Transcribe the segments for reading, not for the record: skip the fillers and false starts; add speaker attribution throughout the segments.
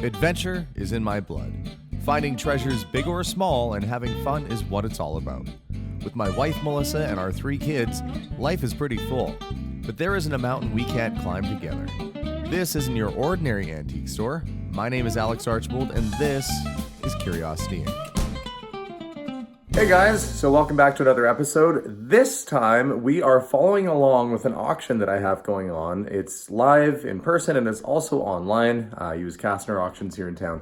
Speaker 1: Adventure is in my blood. Finding treasures big or small and having fun is what it's all about. With my wife Melissa and our 3 kids, life is pretty full. But there isn't a mountain we can't climb together. This isn't your ordinary antique store. My name is Alex Archbold and this is Curiosity Inc. Hey guys, so welcome back to another episode. This time we are following along with an auction that I have going on. It's live in person and it's also online. I use Kastner Auctions here in town.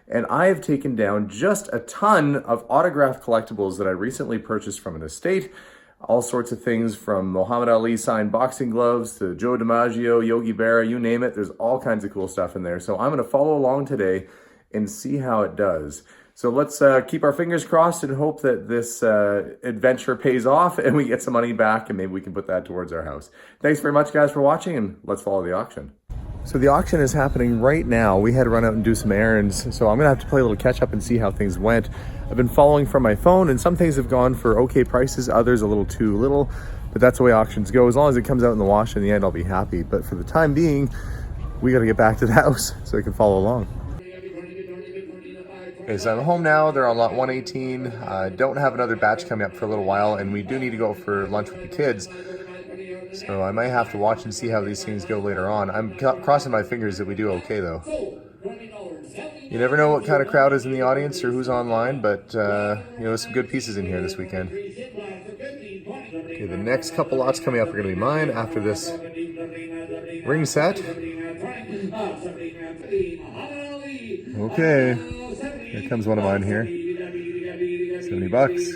Speaker 1: And I have taken down just a ton of autographed collectibles that I recently purchased from an estate. All sorts of things from Muhammad Ali signed boxing gloves to Joe DiMaggio, Yogi Berra, you name it. There's all kinds of cool stuff in there. So I'm going to follow along today and see how it does. So let's keep our fingers crossed and hope that this adventure pays off and we get some money back and maybe we can put that towards our house. Thanks very much guys for watching and let's follow the auction. So the auction is happening right now. We had to run out and do some errands, so I'm gonna have to play a little catch up and see how things went. I've been following from my phone and some things have gone for okay prices, others a little too little, but that's the way auctions go. As long as it comes out in the wash in the end, I'll be happy. But for the time being, we gotta get back to the house so we can follow along. Okay, so I'm home now. They're on lot 118. Don't have another batch coming up for a little while, and we do need to go for lunch with the kids. So I might have to watch and see how these things go later on. I'm crossing my fingers that we do okay, though. You never know what kind of crowd is in the audience or who's online, but you know, some good pieces in here this weekend. Okay, the next couple lots coming up are going to be mine after this ring set. Okay, here comes one of mine here. 70 bucks.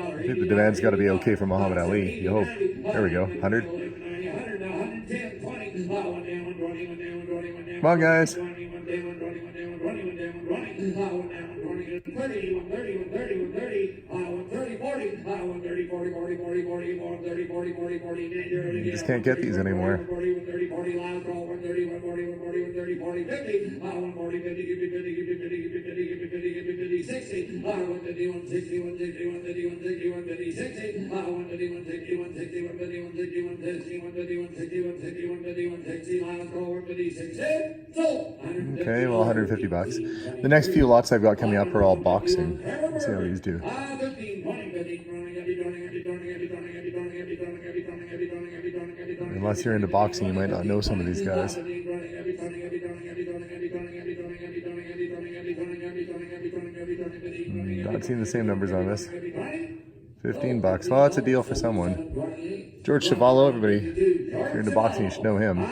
Speaker 1: I think the demand's got to be okay for Muhammad Ali. You hope. There we go. 100. Come on, guys. You just can't get these anymore. Okay, well, 150 bucks. The next few lots I've got coming up are all boxing. Let's see how these do. Unless you're into boxing, you might not know some of these guys. Not seeing the same numbers on this. 15 bucks. Well, that's a deal for someone. George Chavallo, everybody. If you're into boxing, you should know him.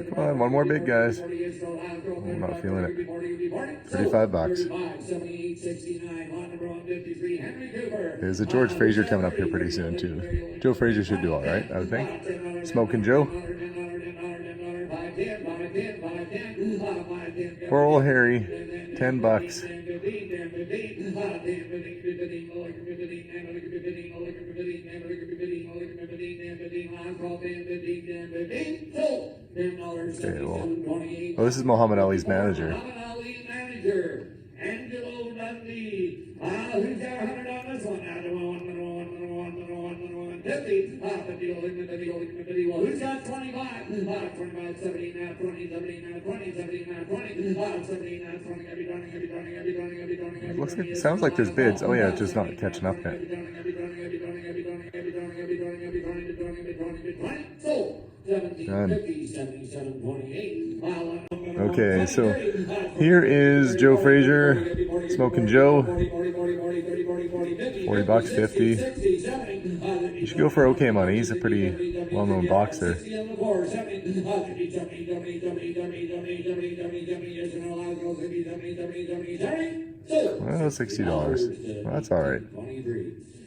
Speaker 1: Come on, one more big, guys. I'm not feeling it. 35 bucks. There's a George Frazier coming up here pretty soon, too. Joe Frazier should do all right, I would think. Smoking Joe. Poor old Harry, 10 bucks. Okay, well, oh, this is Muhammad Ali's manager. Who's got 100 on this one? Who's got 25? 25, 70, now 20, 70, now 20, 70, now 20, 70, now 20, it looks like, it sounds like there's bids. Oh yeah, it's just not catching up yet. Done. Okay, so here is Joe Frazier, Smoking Joe. 40 bucks, 50. You should go for okay money. He's a pretty well-known boxer. Well, $60. Well, that's all right.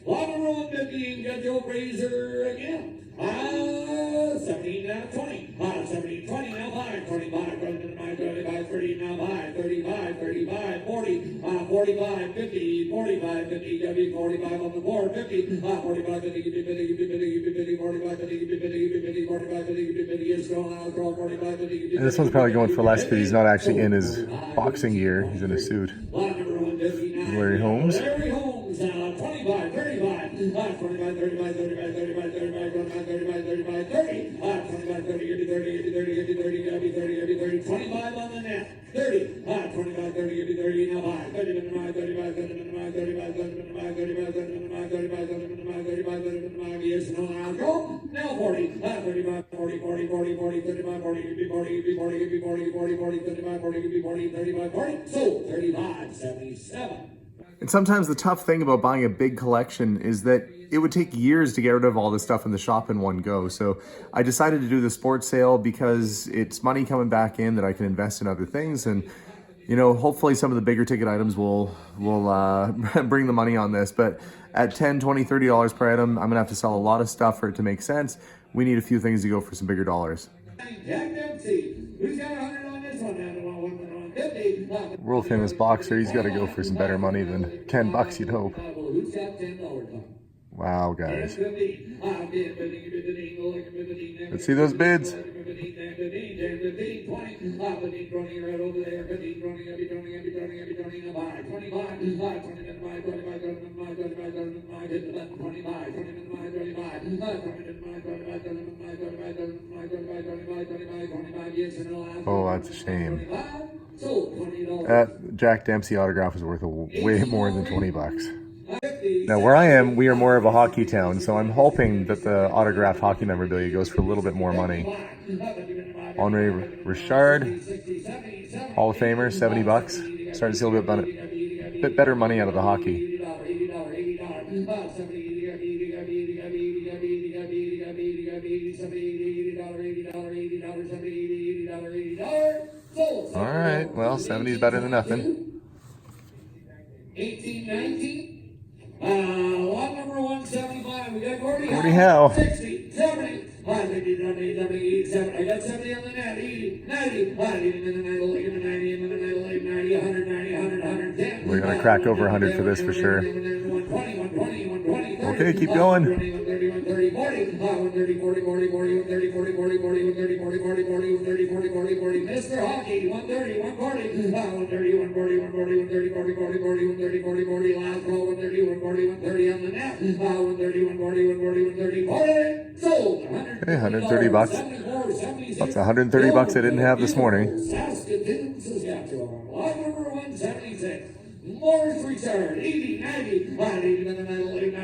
Speaker 1: Roll 15, got Joe Frazier again. 17 now 20. 17, 20 now 5. 25, 35, 30 now 5. 35, 35, 40.
Speaker 2: 45, 50, 45, 50, W, 45 on the board, 50, 45, 50, 50, 50, 45, 50, 50, 45, 50, 50, is going out, 45, 50,
Speaker 1: And this one's probably going for less because he's not actually in his boxing gear. He's in a suit. Larry Holmes.
Speaker 2: Larry Holmes, 25, 35, 25, 35, 35, 35, 35, 25, 35, 35, 30, 25, 30, 30, 30, 30, 30, 30, 30, 25 on the net, 30, 25, 30, 30, now 5, 30, 35, 35, 35, 35, 35, 35, 35, 35, 35, yes, no, now go, now 40, 35, 40, 40, 40, 40, 35, 40, 50, 40, 50, 40, 50, 40, 40, 40, 35, 40, 50, 40, 35, 40, so 35, 77.
Speaker 1: And sometimes the tough thing about buying a big collection is that it would take years to get rid of all this stuff in the shop in one go. So I decided to do the sports sale because it's money coming back in that I can invest in other things. And, you know, hopefully some of the bigger ticket items will bring the money on this. But at $10, $20, $30 per item, I'm gonna have to sell a lot of stuff for it to make sense. We need a few things to go for some bigger dollars.
Speaker 2: Jack Dempsey, who's got 100 on this one?
Speaker 1: World famous boxer, he's got to go for some better money than $10, you'd hope. Wow, guys. Let's see those bids. Oh, that's a shame. That Jack Dempsey autograph is worth way more than $20. Now, where I am, we are more of a hockey town, so I'm hoping that the autographed hockey memorabilia goes for a little bit more money. Henri Richard, Hall of Famer, $70. Starting to see a little bit better money out of the hockey. All right, well, 70 is better than nothing.
Speaker 2: 1819. Lot number 175. We got
Speaker 1: Gordie Howe.
Speaker 2: 60, 70. 50, 70, 70, 70. I got 70 on the net. 80, 90. 90 in the 90, 90 in the 90, 90, 190, 100, 110.
Speaker 1: We're going to crack over 100 for this for sure. Okay, keep going.
Speaker 2: 30, 40, 130, 40, 40, 40, 130, 40, 40, 40, 130, 40, 40, 40, 130, 40, 40, 40. Mr. Hockey, 130, 140, 130, 140, 140, 130, 40, 40, 40, 130, 40, 40. Last call, 130, 140, 130 on the net. 130, 140, 140, 130, 40. Sold.
Speaker 1: Okay, $130. That's $130 I didn't have this morning.
Speaker 2: Saskatoon, Saskatchewan. Lot number 176. Morris Richard, 80, 90, 90,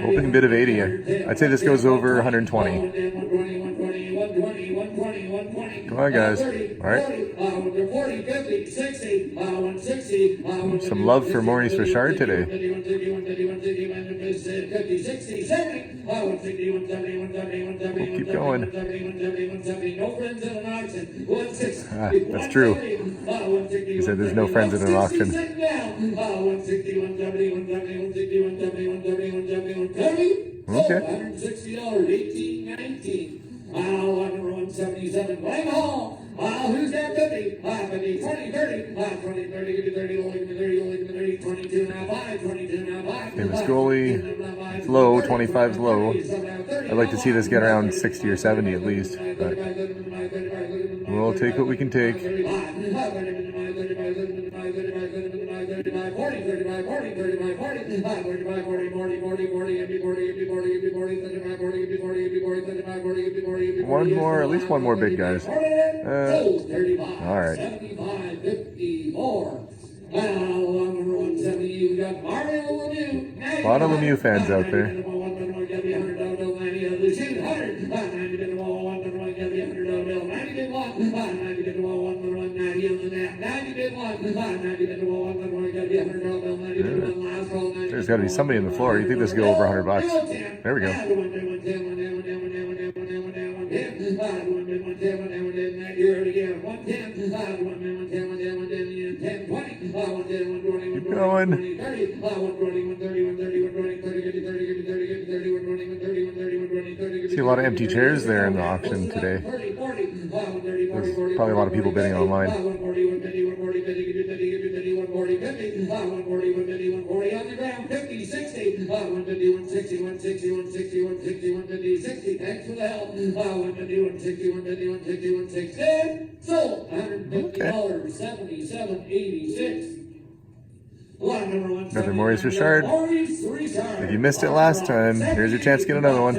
Speaker 1: Opening bid of 80. I'd say this goes over 120.
Speaker 2: 120.
Speaker 1: Come on, guys. All right.
Speaker 2: 40, 50, 60, 160.
Speaker 1: Some love for Maurice Richard today.
Speaker 2: 50, 60, 70. 160, 170, 170, 170.
Speaker 1: Keep going.
Speaker 2: 170. No friends in an auction. 160.
Speaker 1: That's true. He said there's no friends in an auction.
Speaker 2: 160, 170, 170, 160, 170, 170, 170, 170.
Speaker 1: Okay.
Speaker 2: $160, 1819. Lot number 177. Blame Hall. Who's got 50? 50, 20, 30. 20, 30, give me 30, only give me 30, only give me 30. 22 now 5, 22 now 5.
Speaker 1: Famous goalie. It's low, 25 is low. I'd like to see this get around 60 or 70 at least. But we'll take what we can take. 40. One more, at least one more big, guys. All right.
Speaker 2: 75, 54. Number 170, you got Mario Lemieux.
Speaker 1: A lot of Lemieux fans out there. There's got to be somebody on the floor. You think this will go over $100? There we go. Keep going. See a lot of empty chairs there in the auction today. There's probably a lot of people bidding online.
Speaker 2: 140, 150, 140, 50, 50, 140, 50, 140, 150, 140 on the ground, 50, 60, 150, 160, 160, 160, 160, 150, 60. Thanks for the help. 150, 160, 150, 160, 160. Sold. $150, 77.86.
Speaker 1: Another Maurice Richard. If you missed it last time, here's your chance to get another one.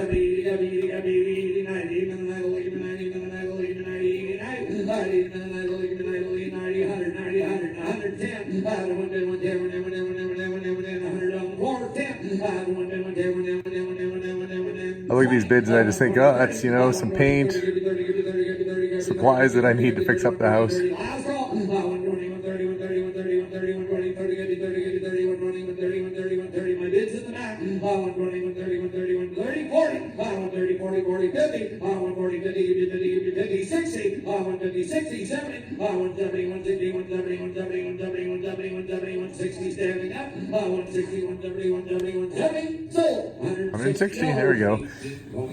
Speaker 1: I look at these bids and I just think, oh, that's, you know, some paint, supplies that I need to fix up the house. My bids in the back. 120, 130, 130, 130, 40. 130, 40, 40, 50. 140, 50, 50, 50, 60. 150, 60, 70. 170, 160, 170, 170, 170, 170, 170, 160 standing up. 160, 170, 170, 170. Sold. 160, there we go.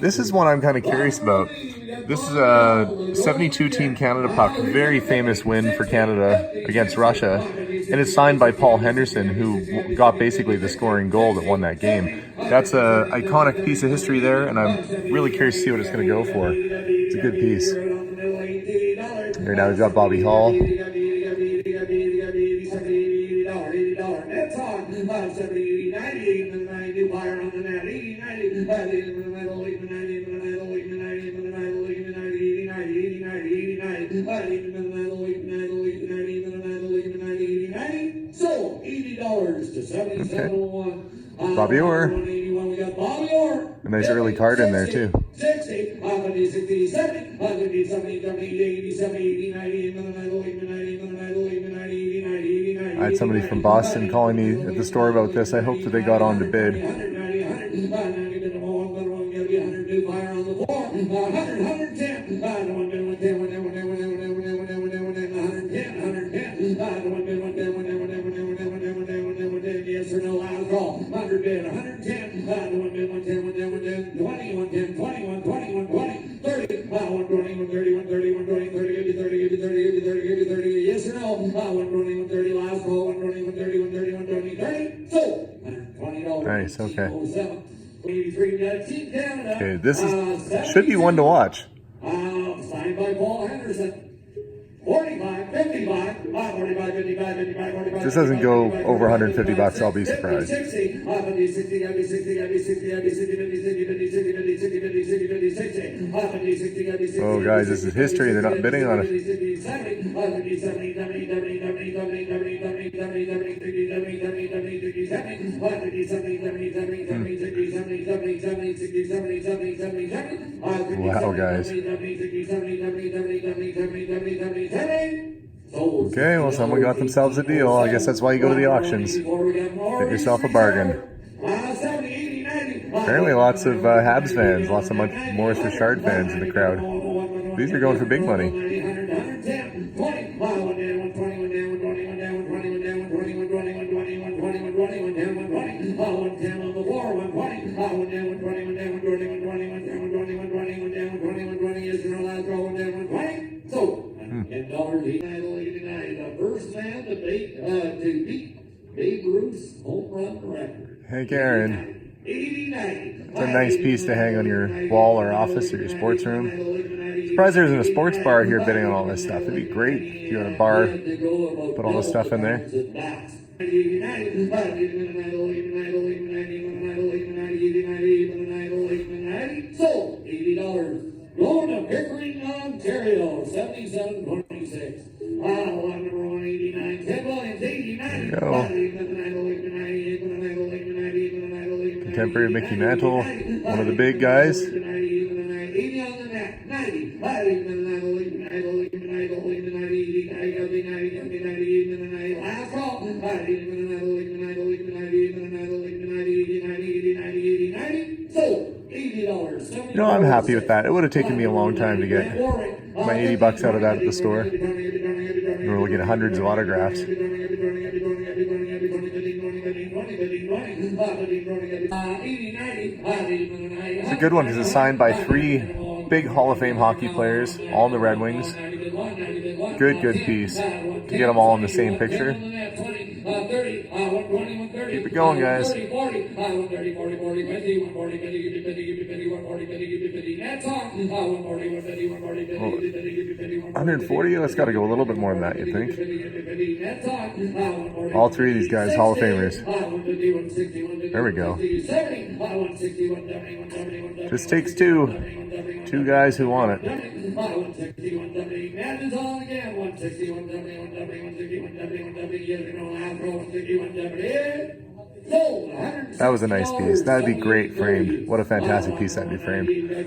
Speaker 1: This is one I'm kind of curious about. This is a 72 Team Canada puck, very famous win for Canada against Russia, and it's signed by Paul Henderson, who got basically the scoring goal that won that game. That's an iconic piece of history there, and I'm really curious to see what it's going to go for. It's a good piece. Here now we've got Bobby Hall.
Speaker 2: So $80 to 77.01.
Speaker 1: Bobby Orr.
Speaker 2: We got Bobby Orr.
Speaker 1: A nice early card in there too.
Speaker 2: 60, 150, 60, 70, 150, 70, 70, 80, 70, 80, 90, 90, 90, 90.
Speaker 1: I had somebody from Boston calling me at the store about this. I hope that they got on to bid.
Speaker 2: 190, 100, 102 fire on the floor. 100, 110, 110, 110, yes or no, loud call. 100 bid, 110, 110, 20, 110, 21, 21, 20, 30, 120, 130, 130, 120, 30, 30, 30, 30, 30, yes or no, 120, 130, last call, 120, 130, 130, 120, 30, sold. $120.
Speaker 1: Nice, okay.
Speaker 2: 83, Team Canada.
Speaker 1: Okay, this is should be one to watch.
Speaker 2: Signed by Paul Henderson. 45, 55, 45, 55, 55, 45.
Speaker 1: If this doesn't go over $150, I'll be surprised.
Speaker 2: 60, 50, 60, 50, 60, 50, 60, 50, 60, 50, 60, 50, 60, 50, 60, 50, 60, 50, 60, 50, 60, 50, 60.
Speaker 1: Oh, guys, this is history. They're not bidding on it.
Speaker 2: 70, 70, 70, 70, 70, 70, 70, 70, 70, 70, 70, 60, 70, 70, 70, 60, 70, 50, 70, 70, 70, 70, 60, 70, 70, 70, 60, 70, 70, 70, 70.
Speaker 1: Wow, guys. Okay, well, someone got themselves a deal. I guess that's why you go to the auctions. Get yourself a bargain. Apparently lots of Habs fans, lots of Maurice Richard fans in the crowd. These are going for big money.
Speaker 2: The first man to beat Babe Ruth's home run record.
Speaker 1: Hey, Aaron.
Speaker 2: 89.
Speaker 1: It's a nice piece to hang on your wall or office or your sports room. Surprised there isn't a sports bar here bidding on all this stuff. It'd be great if you had a bar, put all this stuff in there.
Speaker 2: Sold $80. Going to Pickering, Ontario, 77.26. Number 189, 10 volumes, 89.
Speaker 1: Contemporary Mickey Mantle, one of the big guys.
Speaker 2: 80 on the net, 90. Last call. Sold $80.
Speaker 1: You know, I'm happy with that. It would have taken me a long time to get my $80 out of that at the store. We're looking at hundreds of autographs. It's a good one because it's signed by 3 big Hall of Fame hockey players, all in the Red Wings. Good piece. To get them all in the same picture. Keep it going, guys. 140? That's got to go a little bit more than that, you think? All three of these guys, Hall of Famers. There we go. Just takes two. Two guys who want it. That was a nice piece. That'd be great framed. What a fantastic piece that'd be framed. There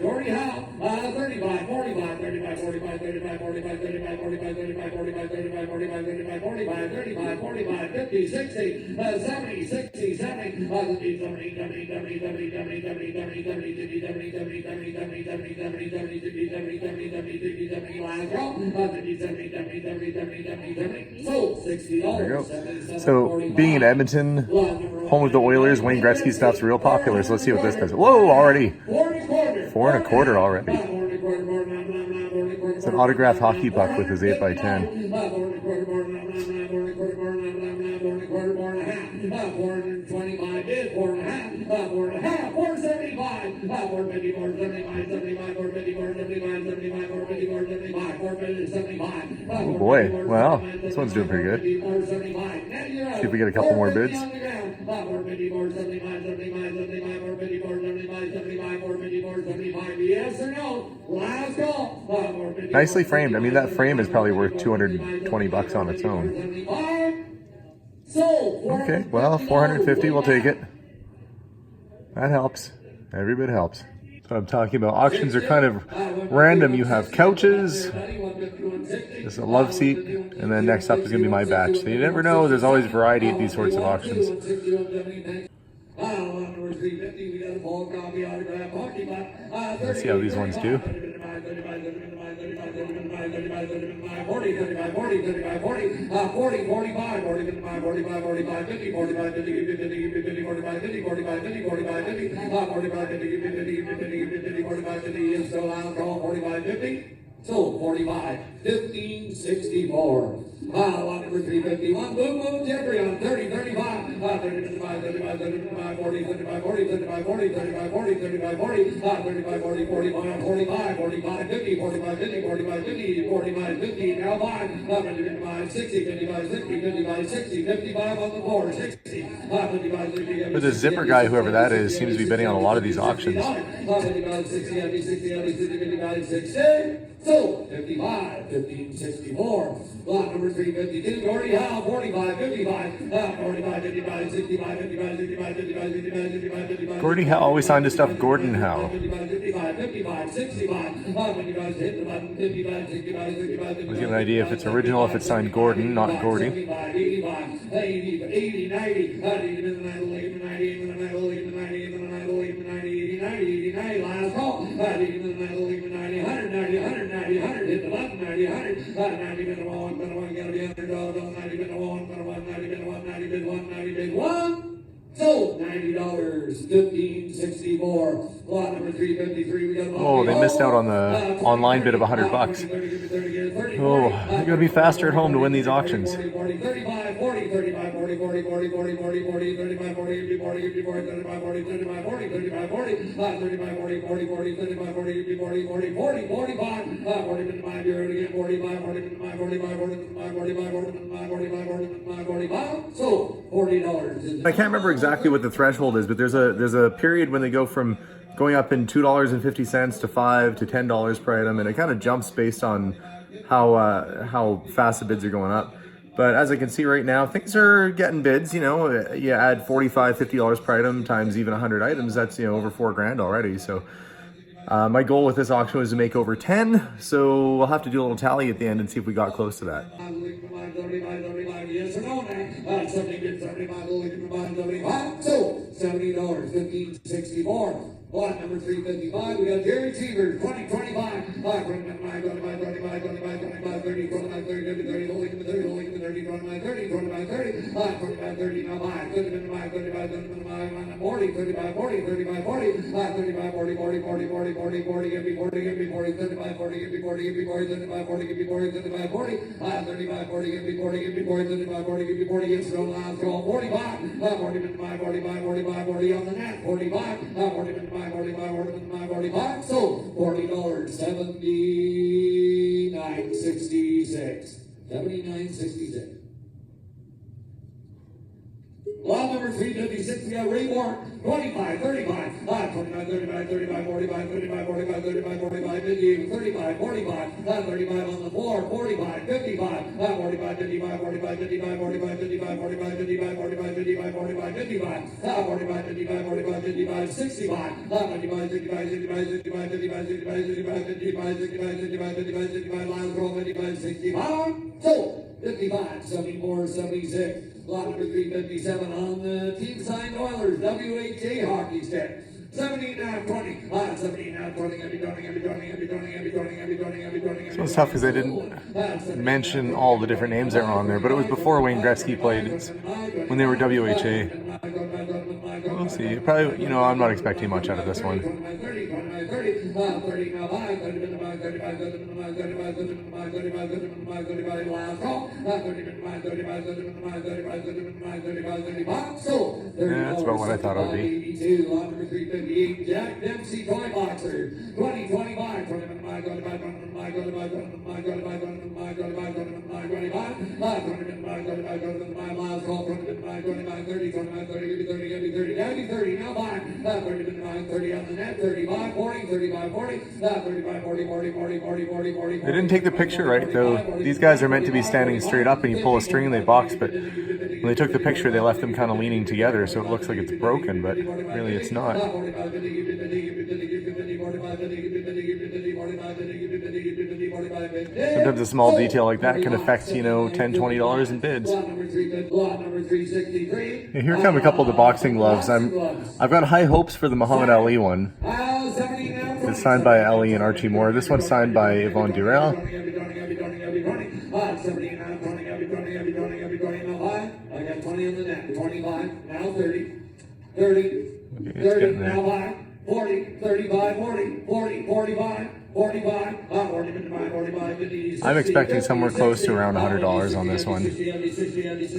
Speaker 1: you go. So being in Edmonton, home of the Oilers, Wayne Gretzky stuff's real popular. So let's see what this does. Whoa, already. 4.25 already. It's an autographed hockey puck with his 8x10. Oh boy, well, this one's doing pretty good. See if we get a couple more bids. Nicely framed. I mean, that frame is probably worth $220 on its own. Okay, well, 450, we'll take it. That helps. Every bit helps. That's what I'm talking about. Auctions are kind of random. You have couches, there's a love seat, and then next up is going to be my batch. So you never know. There's always variety at these sorts of auctions. Let's see how these ones do.
Speaker 2: So 45, 15, 64. Lot number 351. Boom, boom, Jeffrey on 30, 35. 30, 35, 35, 35, 40, 35, 40, 35, 40, 35, 40, 35, 40, 35, 40, 45, 45, 45, 50, 45, 50, 45, 50, 45, 50, now 5, 55, 60, 55, 60, 55, 60, 55 on the floor, 60, 55, 60.
Speaker 1: For the zipper guy, whoever that is, seems to be bidding on a lot of these auctions.
Speaker 2: 55, 60, 55, 60. So, 55, 15, 64. Lot number 352, Gordie Howe, 45, 55, 45, 55, 65, 55, 65, 55, 55, 55, 55.
Speaker 1: Gordie Howe always signed his stuff Gordon Howe.
Speaker 2: 55, 55, 55, 65, 55, hit the button, 55, 65, 65, 55.
Speaker 1: Let's get an idea if it's original, if it's signed Gordon, not Gordy.
Speaker 2: 75, 85, 80, 80, 90, 90, 90, 90, 90, last call, 90, 90, 190, 190, 100, hit the button, 90, 100, 90, bid one, gotta be $100, 90, bid one, 90, bid one, 90, bid one, 90, bid one. So $90, 1564. Lot number 353. We got
Speaker 1: Oh, they missed out on the online bid of $100. Oh, they're gonna be faster at home to win these auctions.
Speaker 2: 40, 35, 40, 35, 40, 40, 40, 40, 40, 40, 35, 40, 50, 40, 50, 40, 35, 40, 35, 40, 35, 40, 35, 40, 40, 40, 35, 40, 50, 40, 40, 40, 45, 40, 55, you're again, 45, 40, 55, 45, 40, 55, 45, 45, 45, 45, 45. So $40.
Speaker 1: I can't remember exactly what the threshold is, but there's a period when they go from going up in $2.50 to $5 to $10 per item, and it kind of jumps based on how fast the bids are going up. But as I can see right now, things are getting bids. You know, you add $45, $50 per item times even 100 items, that's, you know, over $4,000 already. So my goal with this auction was to make over 10, so we'll have to do a little tally at the end and see if we got close to that.
Speaker 2: So $70, 1564. Lot number 355, we got Jerry Cheever, 2025. 30, holding in the 30, holding in the 30, 25, 30, 25, 30, 25, 30, now 5, 35, 35, 35, 40, 35, 40, 35, 40, 35, 40, 40, 40, 40, 40, 40, give me 40, give me 40, 35, 40, give me 40, give me 40, 35, 40, give me 40, 35, 40, 35, 40, give me 40, give me 40, 35, 40, give me 40, yes, go, last go, 45, 45, 45, 45, 40 on the net, 45, 45, 45, 45, 45, so $40, 79.66, 79.66. Lot number 356, we got Ray Moore, 25, 35, 25, 35, 35, 45, 35, 45, 35, 45, 50, 35, 45, 35 on the floor, 45, 55, 45, 55, 45, 55, 45, 55, 45, 55, 45, 55, 45, 55, 45, 55, 45, 55, 65, 55, 65, 65, 65, 55, 65, 65, 55, 65, 65, 55, 65, last roll, 55, 65, so 55, 74, 76. Lot number 357 on the team signed Oilers, WHA hockey stick. 17.5, 20. 17.5, 20.
Speaker 3: So it's tough because I didn't mention all the different names that were on there, but it was before Wayne Gretzky played. It's when they were WHA. We'll see. Probably, I'm not expecting much out of this one. Yeah, that's about what I thought it would be.
Speaker 2: Jack Dempsey toy boxer, 2025, 25, 30, now 5, 30 on the net, 35, 40, 35, 40, 35, 40, 40, 40, 40, 40, 40.
Speaker 3: They didn't take the picture right, though. These guys are meant to be standing straight up, and you pull a string and they box, but when they took the picture, they left them kind of leaning together, so it looks like it's broken, but really it's not. Sometimes a small detail like that can affect, $10, $20 in bids. Here come a couple of the boxing gloves. I've got high hopes for the Muhammad Ali one. It's signed by Ali and Archie Moore. This one's signed by Yvonne Durrell.
Speaker 2: I got 20 on the net, 25, now 30, 30, 30, now 5, 40, 35, 40, 40, 45, 45, 45, 50,
Speaker 3: I'm expecting somewhere close to around $100 on this one.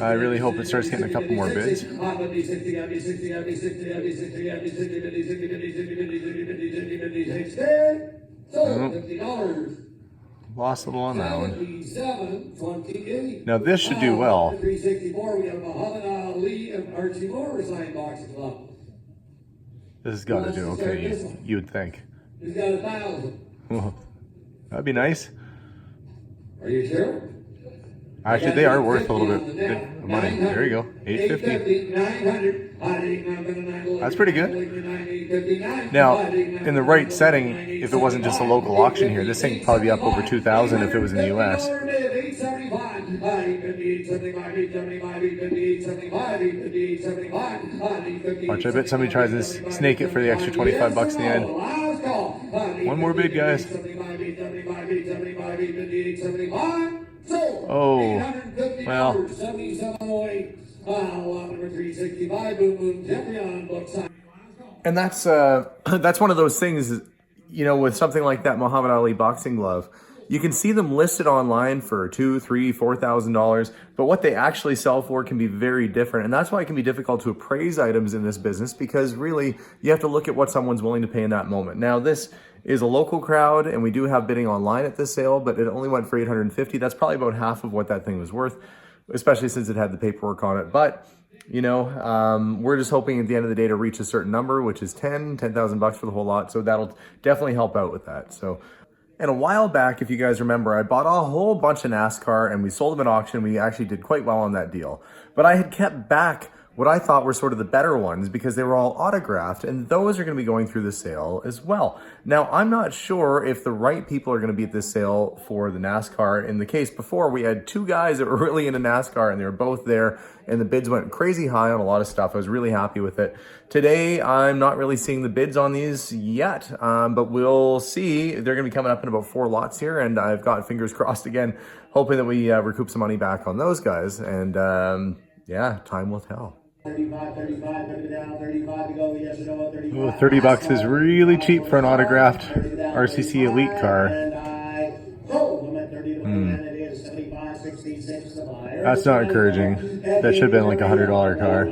Speaker 3: I really hope it starts getting a couple more bids.
Speaker 2: $50.
Speaker 3: Lost a little on that one. Now this should do well.
Speaker 2: 364, we have Muhammad Ali and Archie Moore signed boxing club.
Speaker 3: This has got to do okay, you would think.
Speaker 2: He's got 1,000.
Speaker 3: Well, that'd be nice.
Speaker 2: Are you sure?
Speaker 3: Actually, they are worth a little bit of money. There you go, $850.
Speaker 2: 900.
Speaker 3: That's pretty good. Now, in the right setting, if it wasn't just a local auction here, this thing would probably be up over $2,000 if it was in the U.S. Watch, I bet somebody tries to snake it for the extra $25 in the end. One more bid, guys. Oh, well. And that's one of those things, with something like that Muhammad Ali boxing glove. You can see them listed online for $2,000, $3,000, $4,000, but what they actually sell for can be very different. And that's why it can be difficult to appraise items in this business, because really you have to look at what someone's willing to pay in that moment. Now, this is a local crowd, and we do have bidding online at this sale, but it only went for $850. That's probably about half of what that thing was worth, especially since it had the paperwork on it. But we're just hoping at the end of the day to reach a certain number, which is $10,000 for the whole lot. So that'll definitely help out with that. So, and a while back, if you guys remember, I bought a whole bunch of NASCAR and we sold them at auction. We actually did quite well on that deal. But I had kept back what I thought were sort of the better ones because they were all autographed, and those are going to be going through the sale as well. Now, I'm not sure if the right people are going to be at this sale for the NASCAR. In the case before, we had two guys that were really into NASCAR, and they were both there, and the bids went crazy high on a lot of stuff. I was really happy with it. Today, I'm not really seeing the bids on these yet, but we'll see. They're going to be coming up in about 4 lots here, and I've got fingers crossed again, hoping that we recoup some money back on those guys, and yeah, time will tell.
Speaker 2: 35, 35, 30 down, 35 to go, yes or no, 35.
Speaker 3: Oh, $30 is really cheap for an autographed RCC Elite car. That's not encouraging. That should have been like a $100 car.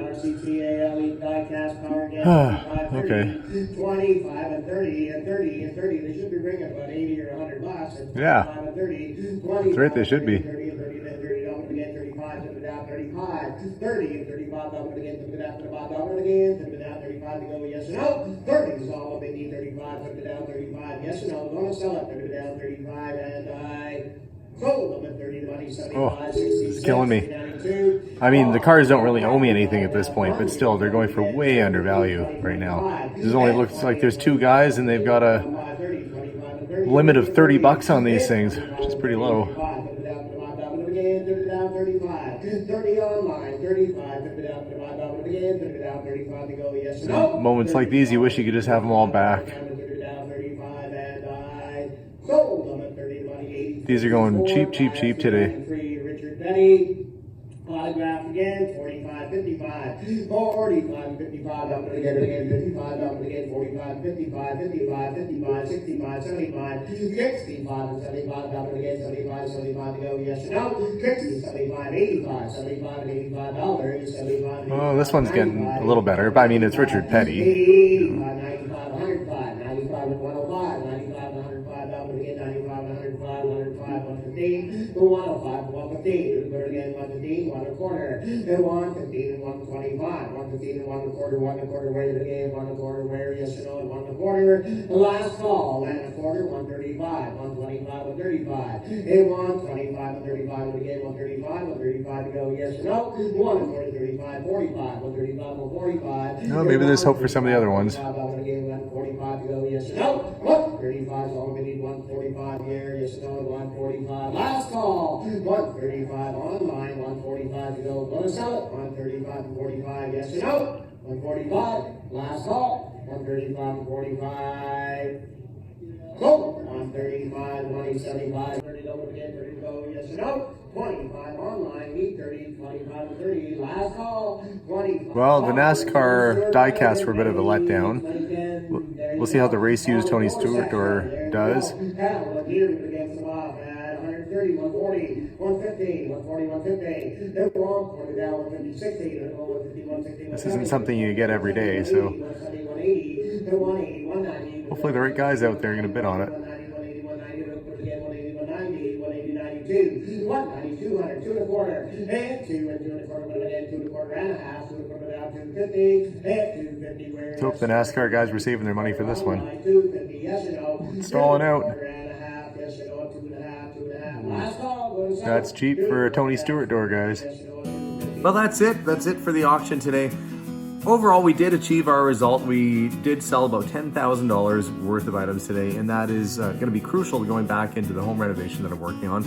Speaker 3: Okay.
Speaker 2: 25 and 30 and 30 and 30. They should be bringing about 80 or 100 bucks.
Speaker 3: Yeah.
Speaker 2: 30,
Speaker 3: That's right, they should be.
Speaker 2: 30 and 30 and 30. Double again, 35, took it down, 35. 30 and 35, double again, took it down, 35, double again, took it down, 35 to go, yes or no. 30 is all they need, 35, took it down, 35, yes or no. We're going to sell it, took it down, 35, and I sold them at 30 to money, 75, 66,
Speaker 3: it's killing me.
Speaker 2: 92.
Speaker 3: I mean, the cars don't really owe me anything at this point, but still, they're going for way under value right now. This only looks like there's 2 guys, and they've got a limit of $30 on these things, which is pretty low.
Speaker 2: 30 online, 35, took it down to my double again, took it down, 35 to go, yes or no.
Speaker 3: Moments like these, you wish you could just have them all back. These are going cheap, cheap, cheap today.
Speaker 2: Richard Petty, autograph again, 45, 55, 45, 55, double again, 55, double again, 45, 55, 55, 55, 65, 75, 65, and 75, double again, 75, 75 to go, yes or no. 60, 75, 85, 75, and 85 dollars, 75.
Speaker 3: Oh, this one's getting a little better, but I mean, it's Richard Petty.
Speaker 2: 85, 95, 105, 95, and 105, 95, 105, double again, 95, 105, 105, 115, 105, 115, third again, 115, 1 a quarter, and 115 and 125, 115 and 1 a quarter, 1 a quarter, where the game, 1 a quarter, where yes or no, and 1 a quarter, the last call, and a quarter, 135, 125, 135, and 125, and 35, again, 135, 135 to go, yes or no, 1 a quarter, 35, 45, 135, 145.
Speaker 3: No, maybe there's hope for some of the other ones.
Speaker 2: 145 to go, yes or no, 135 is all we need, 145 here, yes or no, 145, last call, 135 online, 145 to go, gonna sell it, 135 and 45, yes or no, 145, last call, 135 and 45, sold, 135, 175, 30 double again, 30 to go, yes or no, 25 online, need 30, 25 and 30, last call, 25.
Speaker 3: Well, the NASCAR diecasts were a bit of a letdown. We'll see how the race used Tony Stewart does.
Speaker 2: 130, 140, 150, 140, 150. They're wrong, 40 down, 150, 60, 150, 160.
Speaker 3: This isn't something you get every day, so hopefully the right guys out there are going to bid on it.
Speaker 2: 192, 100, 2 and a quarter, and 2 and a quarter, and 2 and a quarter and a half, 2 and a quarter down, 250, and 250.
Speaker 3: Let's hope the NASCAR guys were saving their money for this one.
Speaker 2: 250, yes or no.
Speaker 3: It's stalling out.
Speaker 2: Yes or no, 2.5. Last call.
Speaker 3: That's cheap for a Tony Stewart door, guys. Well, that's it. That's it for the auction today. Overall, we did achieve our result. We did sell about $10,000 worth of items today, and that is going to be crucial to going back into the home renovation that I'm working on.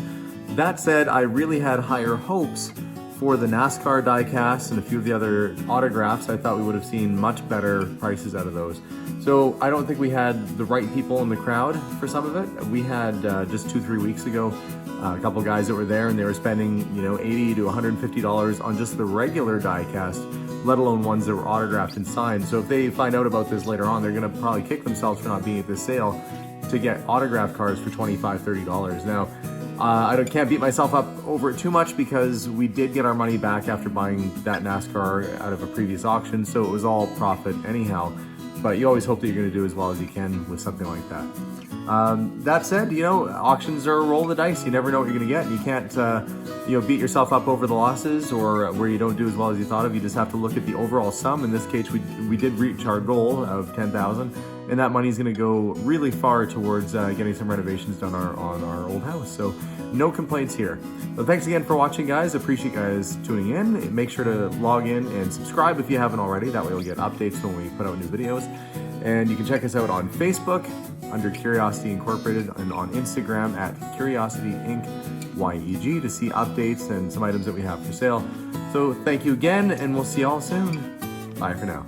Speaker 3: That said, I really had higher hopes for the NASCAR diecast and a few of the other autographs. I thought we would have seen much better prices out of those. So I don't think we had the right people in the crowd for some of it. We had just 2-3 weeks ago a couple guys that were there, and they were spending $80 to $150 on just the regular diecast, let alone ones that were autographed and signed. So if they find out about this later on, they're going to probably kick themselves for not being at this sale to get autographed cards for $25, $30. Now, I can't beat myself up over it too much because we did get our money back after buying that NASCAR out of a previous auction, so it was all profit anyhow. But you always hope that you're going to do as well as you can with something like that. That said, auctions are a roll of the dice. You never know what you're going to get. You can't, beat yourself up over the losses or where you don't do as well as you thought of. You just have to look at the overall sum. In this case, we did reach our goal of $10,000, and that money is going to go really far towards getting some renovations done on our old house. So no complaints here. But thanks again for watching, guys. Appreciate you guys tuning in. Make sure to log in and subscribe if you haven't already. That way you'll get updates when we put out new videos. And you can check us out on Facebook under Curiosity Incorporated and on Instagram at Curiosity Inc. YEG to see updates and some items that we have for sale. So thank you again, and we'll see y'all soon. Bye for now.